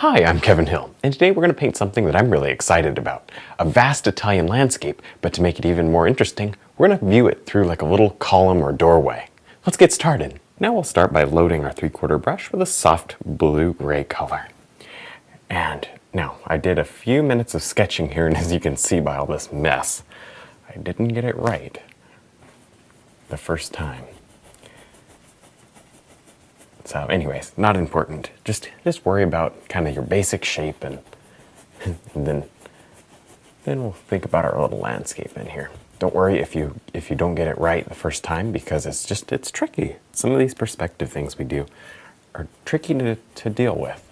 Hi, I'm Kevin Hill, and today we're going to paint something that I'm really excited about. A vast Italian landscape, but to make it even more interesting, we're going to view it through like a little column or doorway. Let's get started. Now we'll start by loading our 3/4 brush with a soft blue-gray color. And now, I did a few minutes of sketching here, and as you can see by all this mess, I didn't get it right the first time. So anyways, not important. Just worry about kind of your basic shape and then we'll think about our little landscape in here. Don't worry if you don't get it right the first time, because it's tricky. Some of these perspective things we do are tricky to deal with.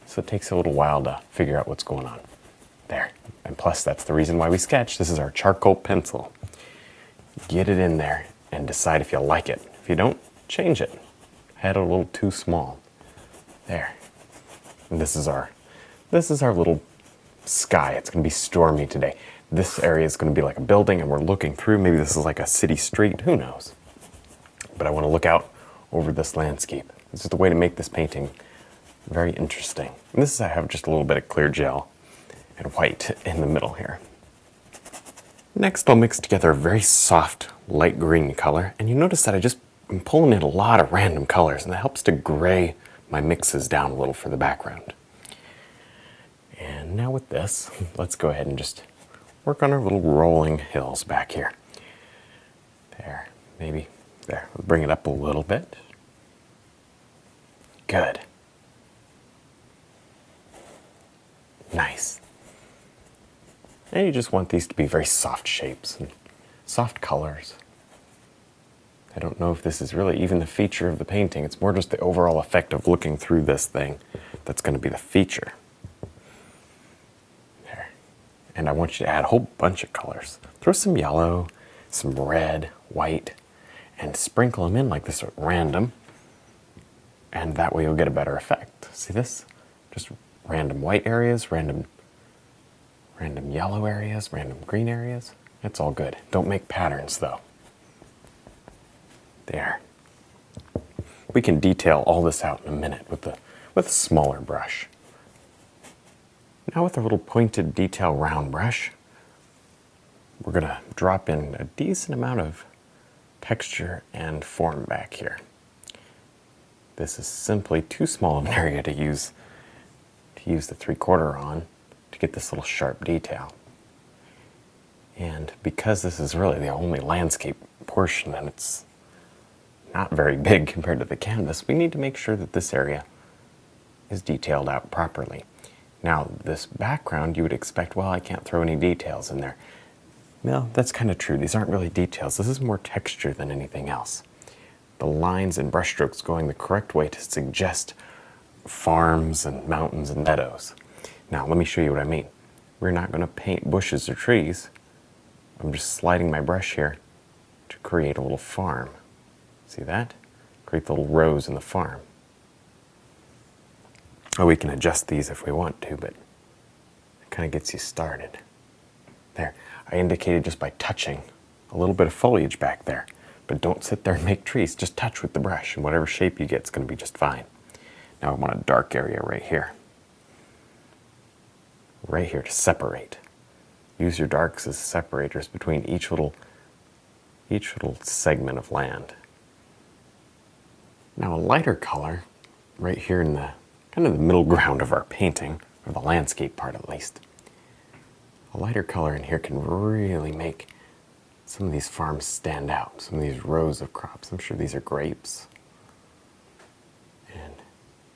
So it takes a little while to figure out what's going on. There. And plus that's the reason why we sketch. This is our charcoal pencil. Get it in there and decide if you like it. If you don't, change it. Had it a little too small. There. And this is our little sky. It's going to be stormy today. This area is going to be like a building, and we're looking through. Maybe this is like a city street. Who knows? But I want to look out over this landscape. This is the way to make this painting very interesting. And this is, I have just a little bit of clear gel and white in the middle here. Next, I'll mix together a very soft light green color, and you notice that I'm pulling in a lot of random colors, and that helps to gray my mixes down a little for the background. And now with this, let's go ahead and just work on our little rolling hills back here. There, maybe there. We'll bring it up a little bit. Good. Nice. And you just want these to be very soft shapes and soft colors. I don't know if this is really even the feature of the painting. It's more just the overall effect of looking through this thing that's going to be the feature. There. And I want you to add a whole bunch of colors. Throw some yellow, some red, white, and sprinkle them in like this at random. And that way you'll get a better effect. See this? Just random white areas, random yellow areas, random green areas. It's all good. Don't make patterns though. There. We can detail all this out in a minute with a smaller brush. Now with a little pointed detail round brush, we're going to drop in a decent amount of texture and form back here. This is simply too small of an area to use the 3/4 on to get this little sharp detail. And because this is really the only landscape portion and it's not very big compared to the canvas, we need to make sure that this area is detailed out properly. Now, this background, you would expect, well, I can't throw any details in there. No, that's kind of true. These aren't really details. This is more texture than anything else. The lines and brushstrokes going the correct way to suggest farms and mountains and meadows. Now, let me show you what I mean. We're not going to paint bushes or trees. I'm just sliding my brush here to create a little farm. See that? Create the little rows in the farm. Oh, we can adjust these if we want to, but it kind of gets you started. There. I indicated just by touching a little bit of foliage back there. But don't sit there and make trees. Just touch with the brush, and whatever shape you get is going to be just fine. Now I want a dark area right here. Right here to separate. Use your darks as separators between each little segment of land. Now a lighter color, right here in the kind of the middle ground of our painting, or the landscape part at least. A lighter color in here can really make some of these farms stand out, some of these rows of crops. I'm sure these are grapes. And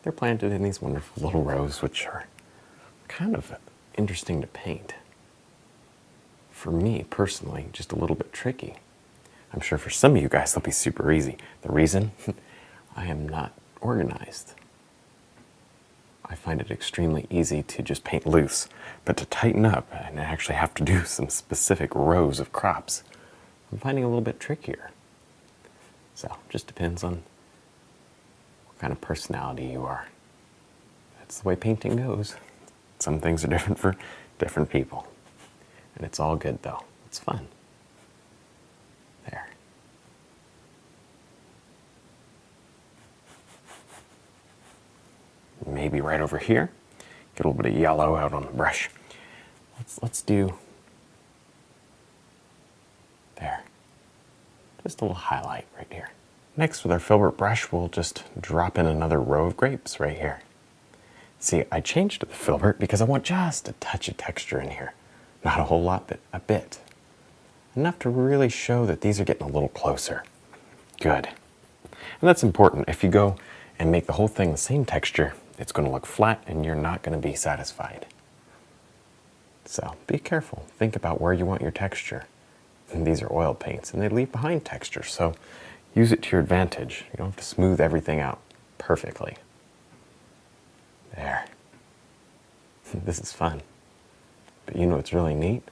they're planted in these wonderful little rows, which are kind of interesting to paint. For me, personally, just a little bit tricky. I'm sure for some of you guys, they'll be super easy. The reason? I am not organized. I find it extremely easy to just paint loose, but to tighten up and actually have to do some specific rows of crops, I'm finding a little bit trickier. So, just depends on what kind of personality you are. That's the way painting goes. Some things are different for different people. And it's all good though. It's fun. There. maybe right over here. Get a little bit of yellow out on the brush. Let's do there. Just a little highlight right here. Next, with our filbert brush, we'll just drop in another row of grapes right here. See, I changed the filbert because I want just a touch of texture in here. Not a whole lot, but a bit. Enough to really show that these are getting a little closer. Good. And that's important. If you go and make the whole thing the same texture, it's going to look flat and you're not going to be satisfied. So be careful. Think about where you want your texture. And these are oil paints and they leave behind texture, so use it to your advantage. You don't have to smooth everything out perfectly. There. This is fun. But you know what's really neat?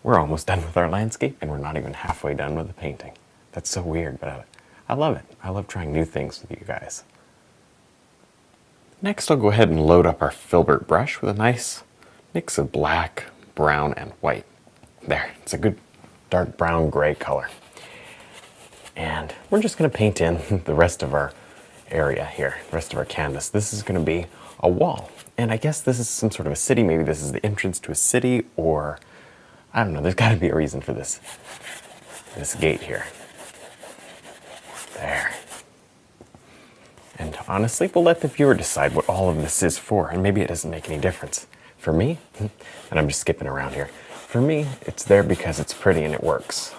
We're almost done with our landscape and we're not even halfway done with the painting. That's so weird, but I love it. I love trying new things with you guys. Next, I'll go ahead and load up our filbert brush with a nice mix of black, brown, and white. There, it's a good dark brown gray color. And we're just going to paint in the rest of our area here, the rest of our canvas. This is going to be a wall. And I guess this is some sort of a city. Maybe this is the entrance to a city, or I don't know. There's got to be a reason for this gate here. There. And honestly, we'll let the viewer decide what all of this is for, and maybe it doesn't make any difference. For me, and I'm just skipping around here, for me, it's there because it's pretty and it works.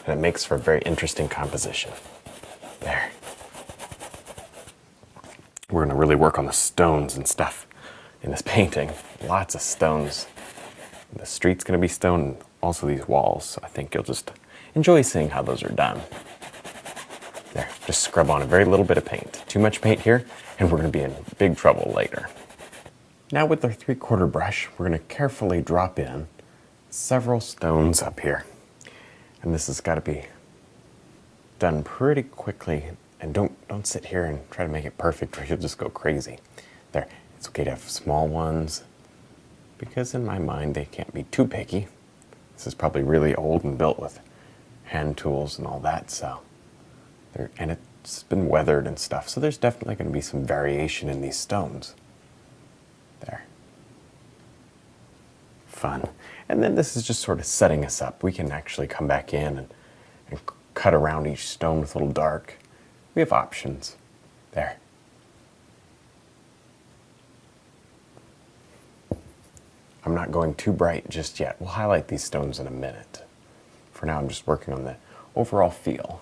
And it makes for a very interesting composition. There. We're going to really work on the stones and stuff in this painting. Lots of stones. The street's going to be stone, and also these walls. So I think you'll just enjoy seeing how those are done. There, just scrub on a very little bit of paint. Too much paint here, and we're going to be in big trouble later. Now with our 3/4 brush, we're going to carefully drop in several stones up here. And this has got to be done pretty quickly. And don't sit here and try to make it perfect or you'll just go crazy. There, it's okay to have small ones because in my mind they can't be too picky. This is probably really old and built with hand tools and all that, so and it's been weathered and stuff, so there's definitely going to be some variation in these stones. There. Fun. And then this is just sort of setting us up. We can actually come back in and cut around each stone with a little dark. We have options. There. I'm not going too bright just yet. We'll highlight these stones in a minute. For now, I'm just working on the overall feel.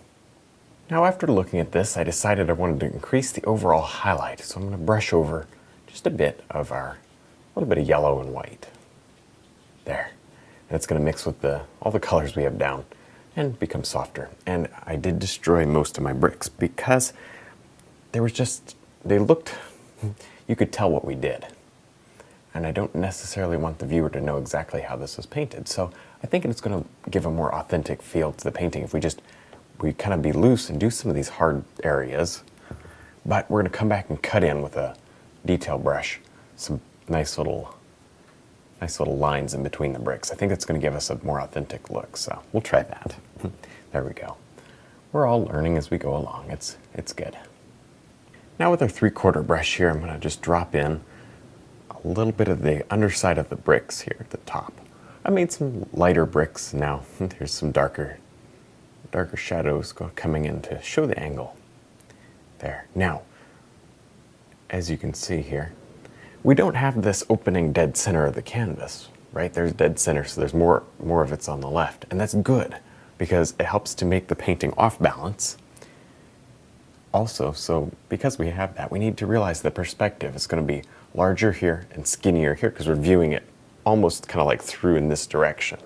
Now, after looking at this, I decided I wanted to increase the overall highlight. So I'm going to brush over just a bit of a little bit of yellow and white. There. And it's going to mix with all the colors we have down and become softer. And I did destroy most of my bricks because they looked, you could tell what we did. And I don't necessarily want the viewer to know exactly how this was painted. So I think it's going to give a more authentic feel to the painting if we kind of be loose and do some of these hard areas. But we're going to come back and cut in with a detail brush some nice little lines in between the bricks. I think it's going to give us a more authentic look, so we'll try that. There we go. We're all learning as we go along. It's good. Now with our 3/4 brush here, I'm going to just drop in a little bit of the underside of the bricks here at the top. I made some lighter bricks now. Here's some darker shadows coming in to show the angle. There. Now, as you can see here, we don't have this opening dead center of the canvas, right? There's dead center, so there's more of it's on the left. And that's good because it helps to make the painting off balance. Also, so because we have that, we need to realize the perspective is going to be larger here and skinnier here because we're viewing it almost kind of like through in this direction.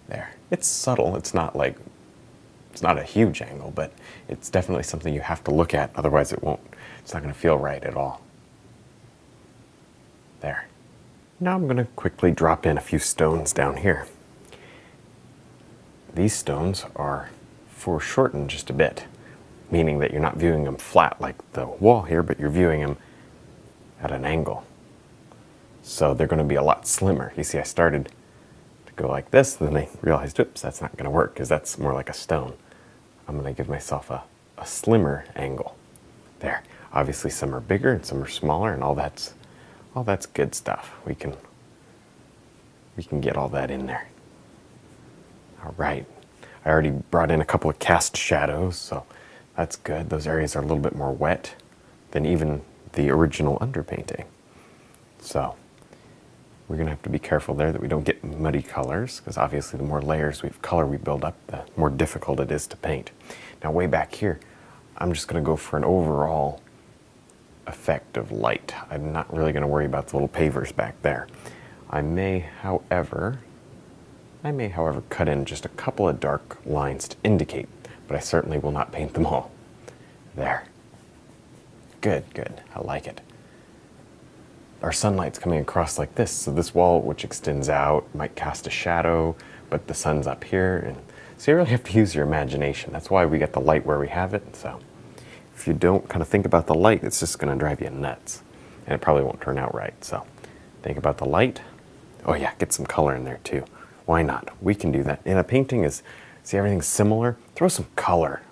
There. It's subtle. It's not a huge angle, but it's definitely something you have to look at. Otherwise it's not going to feel right at all. There. Now I'm going to quickly drop in a few stones down here. These stones are foreshortened just a bit, meaning that you're not viewing them flat like the wall here, but you're viewing them at an angle. So they're going to be a lot slimmer. You see, I started to go like this, and then I realized, oops, that's not going to work because that's more like a stone. I'm going to give myself a slimmer angle. There. Obviously some are bigger and some are smaller, and all that's all that's good stuff. We can get all that in there. All right. I already brought in a couple of cast shadows, so that's good. Those areas are a little bit more wet than even the original underpainting. So we're gonna have to be careful there that we don't get muddy colors, because obviously the more layers of color we build up, the more difficult it is to paint. Now way back here, I'm just gonna go for an overall effect of light. I'm not really gonna worry about the little pavers back there. I may, however, cut in just a couple of dark lines to indicate, but I certainly will not paint them all. There. Good, good. I like it. Our sunlight's coming across like this, so this wall, which extends out, might cast a shadow, but the sun's up here, and so you really have to use your imagination. That's why we get the light where we have it. So if you don't kind of think about the light, it's just going to drive you nuts, and it probably won't turn out right. So think about the light. Oh yeah, get some color in there too. Why not? We can do that. In a painting see everything's similar? Throw some color.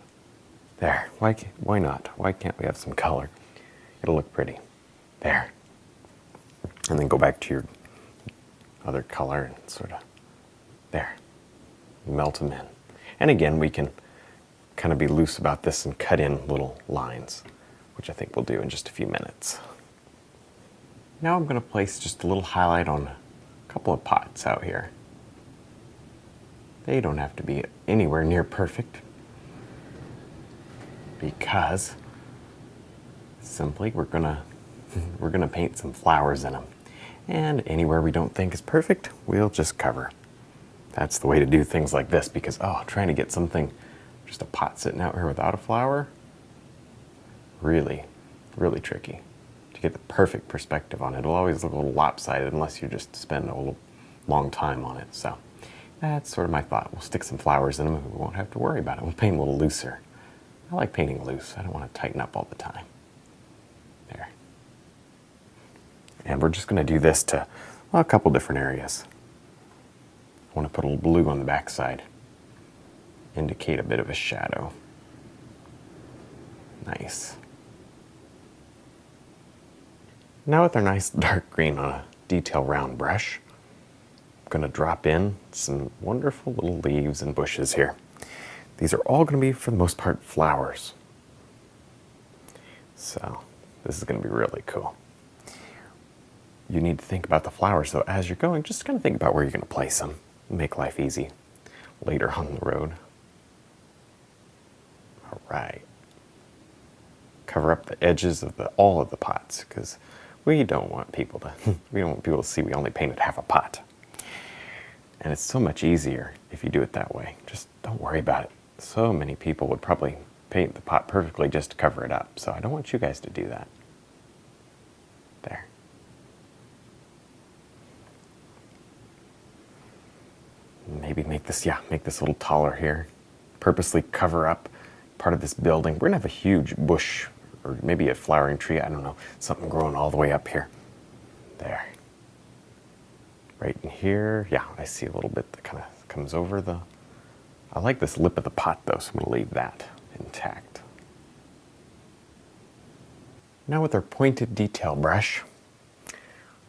There, why not? Why can't we have some color? It'll look pretty. There. And then go back to your other color and sort of, there. Melt them in. And again, we can kind of be loose about this and cut in little lines, which I think we'll do in just a few minutes. Now I'm going to place just a little highlight on a couple of pots out here. They don't have to be anywhere near perfect, because simply we're gonna paint some flowers in them. And anywhere we don't think is perfect, we'll just cover. That's the way to do things like this, because trying to get something, just a pot sitting out here without a flower, really, really tricky. To get the perfect perspective on it, it'll always look a little lopsided unless you just spend a little long time on it. So that's sort of my thought. We'll stick some flowers in them and we won't have to worry about it. We'll paint a little looser. I like painting loose. I don't want to tighten up all the time. There. And we're just going to do this to a couple different areas. I want to put a little blue on the back side. Indicate a bit of a shadow. Nice. Now with our nice dark green on a detail round brush, I'm going to drop in some wonderful little leaves and bushes here. These are all going to be, for the most part, flowers. So this is going to be really cool. You need to think about the flowers, though, as you're going. Just kind of think about where you're going to place them. Make life easy later on the road. All right. Cover up the edges of all of the pots, because we don't want people to see we only painted half a pot. And it's so much easier if you do it that way. Just don't worry about it. So many people would probably paint the pot perfectly just to cover it up. So I don't want you guys to do that. There. Maybe make this a little taller here. Purposely cover up part of this building. We're gonna have a huge bush, or maybe a flowering tree, I don't know, something growing all the way up here. There. Right in here, yeah, I see a little bit that kind of comes over the... I like this lip of the pot though, so I'm gonna leave that intact. Now with our pointed detail brush,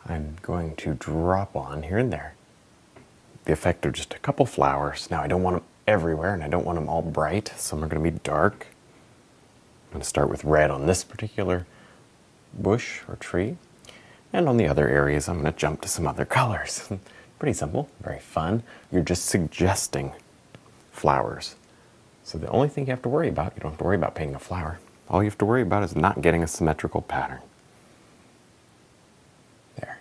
I'm going to drop on here and there the effect of just a couple flowers. Now I don't want them everywhere, and I don't want them all bright, some are going to be dark. I'm going to start with red on this particular bush or tree, and on the other areas I'm going to jump to some other colors. Pretty simple, very fun. You're just suggesting flowers. So the only thing you have to worry about, you don't have to worry about painting a flower. All you have to worry about is not getting a symmetrical pattern. There.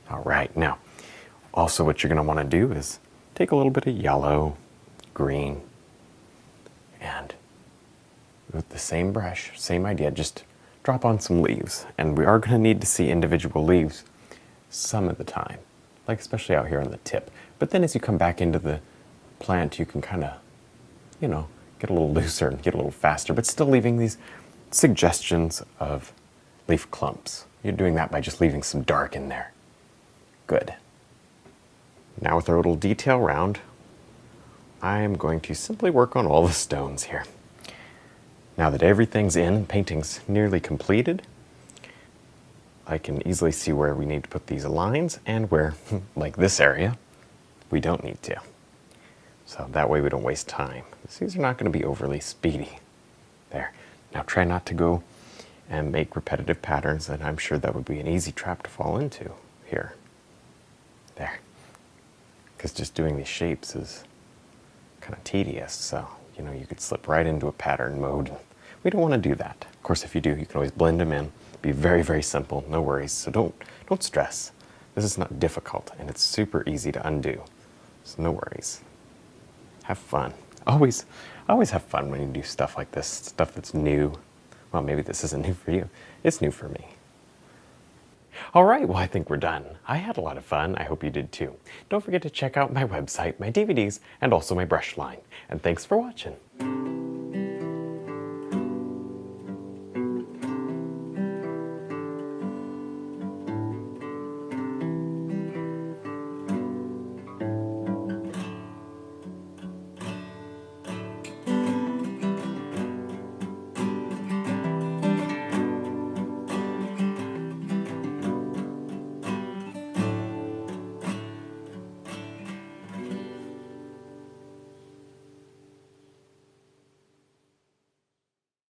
All right, now, also what you're going to want to do is take a little bit of yellow, green, and with the same brush, same idea, just drop on some leaves. And we are going to need to see individual leaves some of the time, like especially out here on the tip. But then as you come back into the plant, you can kind of, get a little looser and get a little faster, but still leaving these suggestions of leaf clumps. You're doing that by just leaving some dark in there. Good. Now with our little detail round, I'm going to simply work on all the stones here. Now that everything's in and painting's nearly completed, I can easily see where we need to put these lines and where, like this area, we don't need to. So that way we don't waste time. These are not going to be overly speedy. There. Now try not to go and make repetitive patterns, and I'm sure that would be an easy trap to fall into here. There. Because just doing these shapes is kind of tedious, so you could slip right into a pattern mode. We don't want to do that. Of course, if you do, you can always blend them in. Be very, very simple, no worries. So don't stress. This is not difficult, and it's super easy to undo. So no worries. Have fun. Always have fun when you do stuff like this, stuff that's new. Well, maybe this isn't new for you. It's new for me. All right, well, I think we're done. I had a lot of fun. I hope you did too. Don't forget to check out my website, my DVDs, and also my brush line. And thanks for watching.